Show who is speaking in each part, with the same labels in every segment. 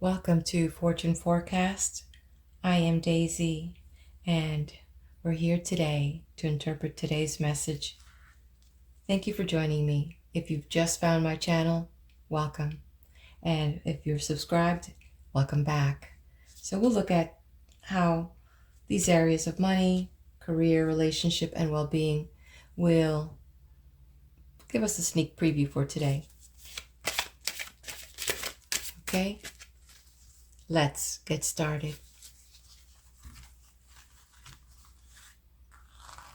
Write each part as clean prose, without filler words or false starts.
Speaker 1: Welcome to Fortune Forecast. I am Daisy, and we're here today to interpret today's message. Thank you for joining me. If you've just found my channel, welcome. And if you're subscribed, welcome back. So we'll look at how these areas of money, career, relationship, and well-being will give us a sneak preview for today. Okay? Let's get started.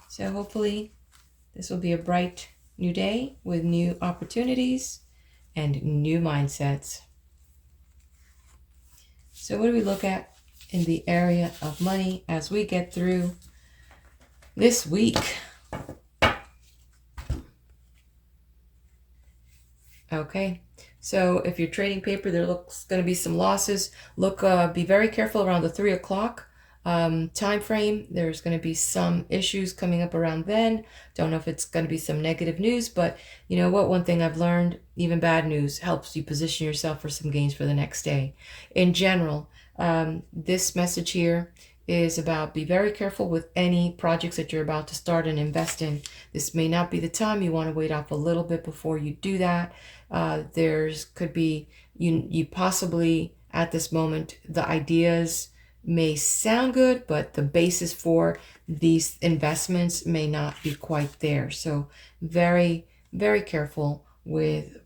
Speaker 1: So hopefully this will be a bright new day with new opportunities and new mindsets. So what do we look at in the area of money as we get through this week? Okay, so if you're trading paper, there looks going to be some losses. Be very careful around the 3 o'clock time frame. There's going to be some issues coming up around then. Don't know if it's going to be some negative news, but you know what? One thing I've learned, even bad news helps you position yourself for some gains for the next day. In general, this message here is about be very careful with any projects that you're about to start and invest in. This may not be the time. You want to wait off a little bit before you do that. There's could be you possibly at this moment the ideas may sound good, but the basis for these investments may not be quite there. So very, very careful with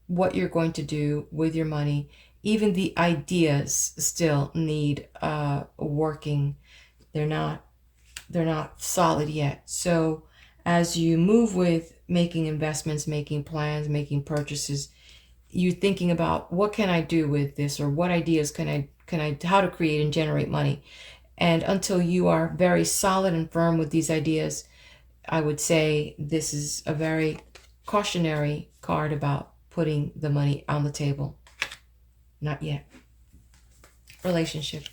Speaker 1: what you're going to do with your money. Even the ideas still need working. They're not solid yet. So as you move with making investments, making plans, making purchases, you're thinking about what can I do with this, or what ideas can I how to create and generate money. And until you are very solid and firm with these ideas, I would say this is a very cautionary card about putting the money on the table. Not yet. Relationship.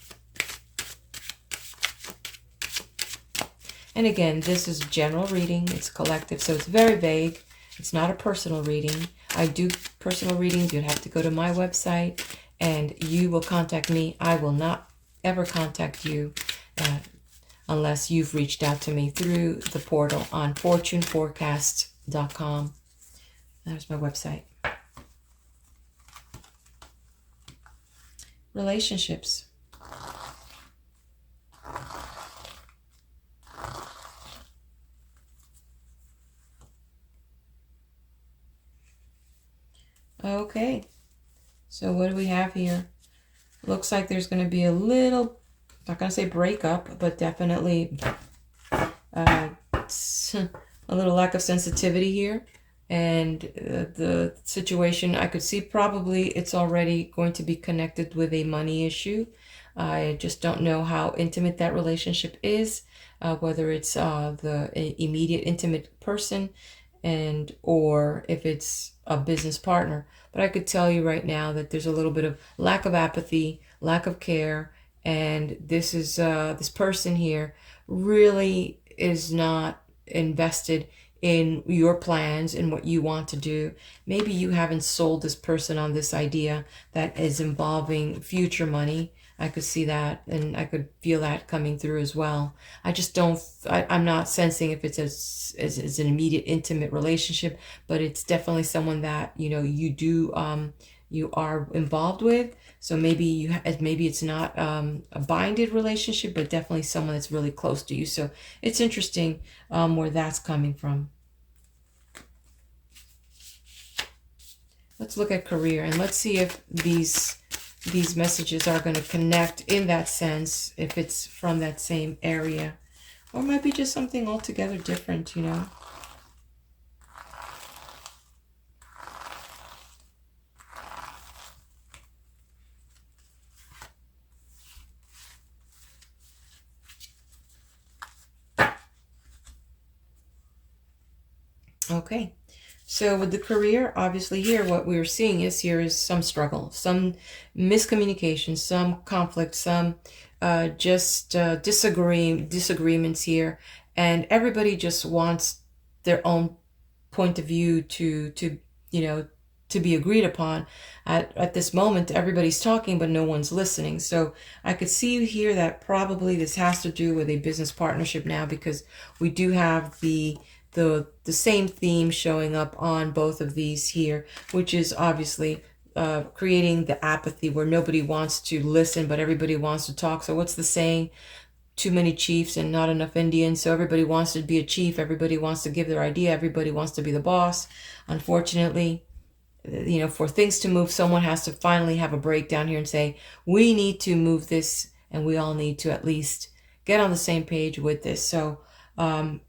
Speaker 1: And again, this is general reading. It's collective, so it's very vague. It's not a personal reading. I do personal readings. You'd have to go to my website and you will contact me. I will not ever contact you unless you've reached out to me through the portal on fortuneforecast.com. There's my website. Relationships. Okay, so what do we have here? Looks like there's going to be a little, not going to say breakup, but definitely a little lack of sensitivity here. And the situation, I could see probably it's already going to be connected with a money issue. I just don't know how intimate that relationship is, whether it's the immediate intimate person and or if it's a business partner. But I could tell you right now that there's a little bit of lack of apathy, lack of care, and this is this person here really is not invested in your plans and what you want to do. Maybe you haven't sold this person on this idea that is involving future money. I could see that, and I could feel that coming through as well. I just don't, I'm not sensing if it's as an immediate intimate relationship, but it's definitely someone that, you know, you are involved with. So maybe maybe it's not a binded relationship, but definitely someone that's really close to you. So it's interesting where that's coming from. Let's look at career, and let's see if these messages are going to connect in that sense, if it's from that same area, or it might be just something altogether different, you know. Okay, so with the career, obviously here what we're seeing is some struggle, some miscommunication, some conflict, some disagreements here, and everybody just wants their own point of view to you know to be agreed upon. At this moment, everybody's talking, but no one's listening. So I could see here that probably this has to do with a business partnership now, because we do have the same theme showing up on both of these here, which is obviously creating the apathy where nobody wants to listen, but everybody wants to talk. So what's the saying? Too many chiefs and not enough Indians. So everybody wants to be a chief. Everybody wants to give their idea. Everybody wants to be the boss. Unfortunately, for things to move, someone has to finally have a breakdown here and say, we need to move this, and we all need to at least get on the same page with this. So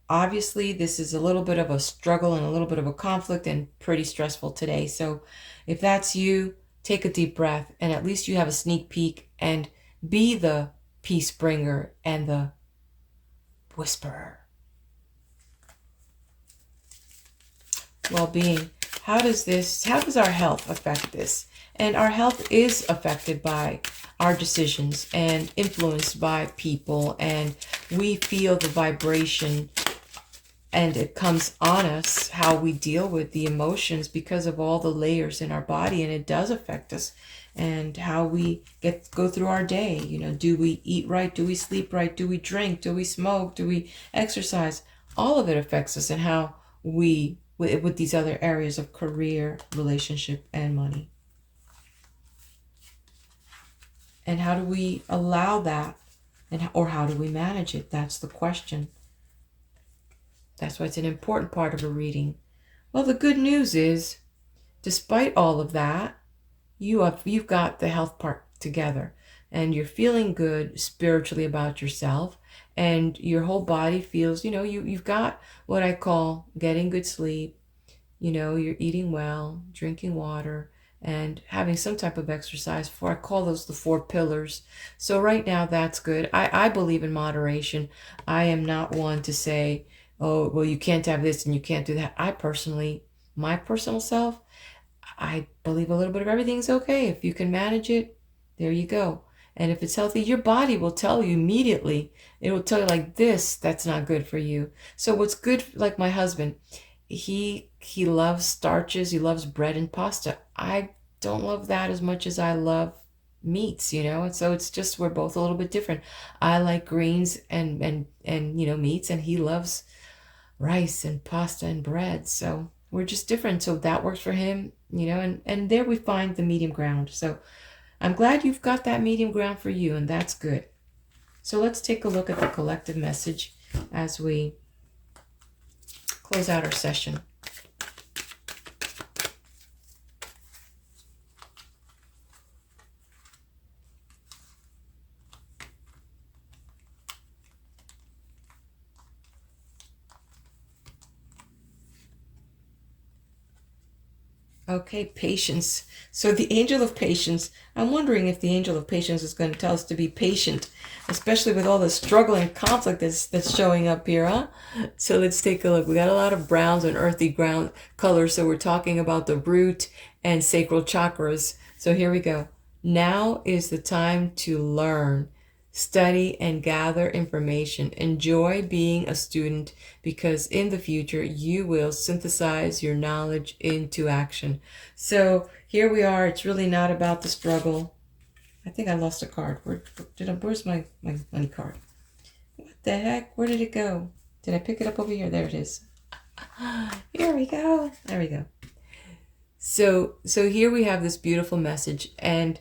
Speaker 1: obviously this is a little bit of a struggle and a little bit of a conflict and pretty stressful today. So if that's you, take a deep breath, and at least you have a sneak peek, and be the peace bringer and the whisperer. Well-being. How does our health affect this? And our health is affected by our decisions and influenced by people, and we feel the vibration, and it comes on us how we deal with the emotions because of all the layers in our body, and it does affect us and how we go through our day. Do we eat right? Do we sleep right? Do we drink? Do we smoke? Do we exercise? All of it affects us, and how we with these other areas of career, relationship, and money. And how do we allow that, or how do we manage it? That's the question. That's why it's an important part of a reading. Well, the good news is, despite all of that, you've got the health part together, and you're feeling good spiritually about yourself, and your whole body feels, you've got what I call getting good sleep. You're eating well, drinking water, and having some type of exercise. I call those the 4 pillars. So right now, that's good. I believe in moderation. I am not one to say, oh, well, you can't have this and you can't do that. My personal self, I believe a little bit of everything's okay. If you can manage it, there you go. And if it's healthy, your body will tell you immediately. It will tell you like this, that's not good for you. So what's good, like my husband, he loves starches. He loves bread and pasta. I don't love that as much as I love meats, and so it's just, we're both a little bit different. I like greens and meats, and he loves rice and pasta and bread. So we're just different. So that works for him, and there we find the medium ground. So I'm glad you've got that medium ground for you, and that's good. So let's take a look at the collective message as we close out our session. Okay, patience. So the angel of patience, I'm wondering if the angel of patience is going to tell us to be patient, especially with all the struggle and conflict that's showing up here, huh? So let's take a look. We got a lot of browns and earthy ground colors, so we're talking about the root and sacral chakras. So here we go. Now is the time to learn, study, and gather information. Enjoy being a student, because in the future you will synthesize your knowledge into action. So here we are. It's really not about the struggle. I think I lost a card. Where's my money card? What the heck? Where did it go? Did I pick it up over here? There it is. Here we go. There we go. So here we have this beautiful message, and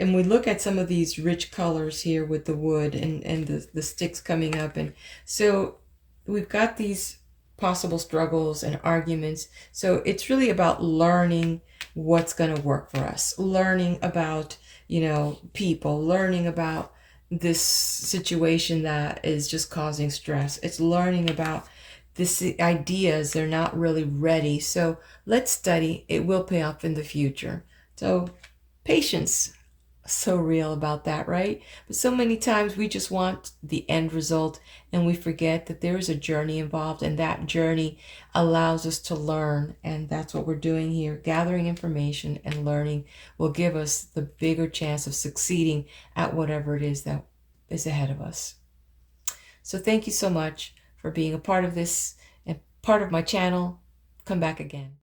Speaker 1: we look at some of these rich colors here with the wood and the sticks coming up. And so we've got these possible struggles and arguments. So it's really about learning what's going to work for us, learning about, people, learning about this situation that is just causing stress. It's learning about this ideas. They're not really ready. So let's study. It will pay off in the future. So patience. So real about that, right? But so many times we just want the end result, and we forget that there is a journey involved, and that journey allows us to learn. And that's what we're doing here. Gathering information and learning will give us the bigger chance of succeeding at whatever it is that is ahead of us. So thank you so much for being a part of this and part of my channel. Come back again.